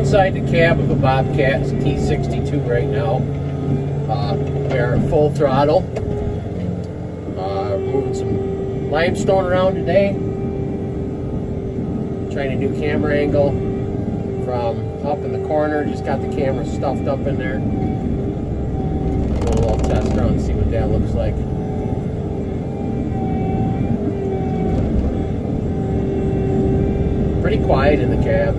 inside the cab of a BOBCAT T62 right now. We're at full throttle. Moving some limestone around today. Trying a new camera angle from up in the corner. Just got the camera stuffed up in there. Do a little test around and see what that looks like. Pretty quiet in the cab.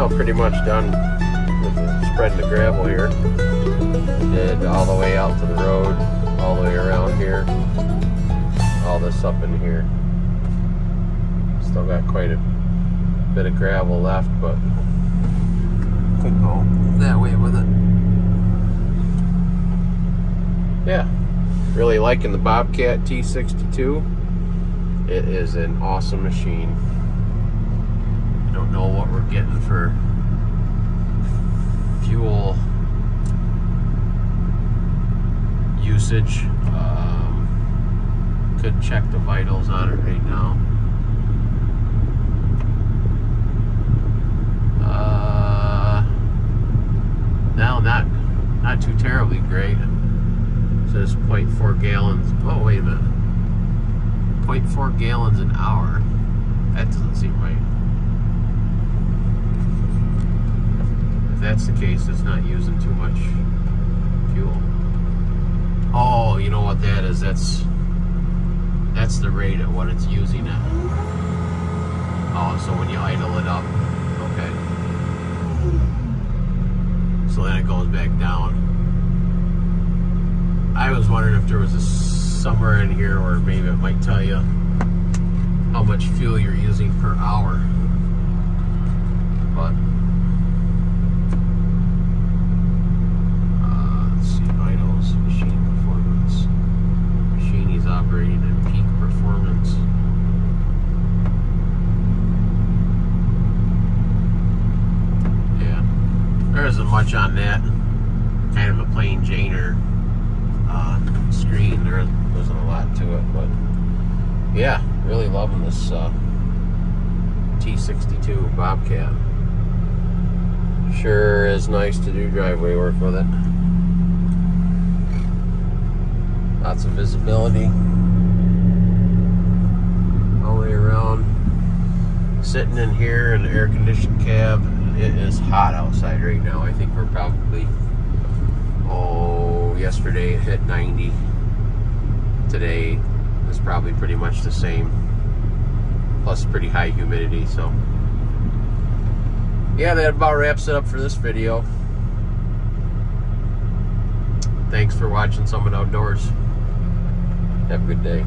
Yeah, I'm pretty much done with spreading the gravel here. Did all the way out to the road, all the way around here, all this up in here. Still got quite a bit of gravel left, but could go that way with it. Yeah, really liking the BOBCAT T62. It is an awesome machine. I don't know what we're getting for fuel usage. Could check the vitals on it right now. No, not too terribly great. It says 0.4 gallons. Oh, wait a minute. 0.4 gallons an hour. That doesn't seem right. If that's the case, it's not using too much fuel. Oh, you know what that is? That's the rate at what it's using at. Oh, so when you idle it up. Okay. So then it goes back down. I was wondering if there was somewhere in here where maybe it might tell you how much fuel you're using per hour. But let's see, vitals, machine performance. Machine is operating at peak performance. Yeah, there isn't much on that. Kind of a plain Janer screen. There wasn't a lot to it, but yeah, really loving this T62 BOBCAT. Sure is nice to do driveway work with it. Lots of visibility all the way around. Sitting in here in the air-conditioned cab. It is hot outside right now. I think we're probably, yesterday it hit 90. Today is probably pretty much the same. Plus pretty high humidity, so. Yeah, that about wraps it up for this video. Thanks for watching Summit Outdoors. Have a good day.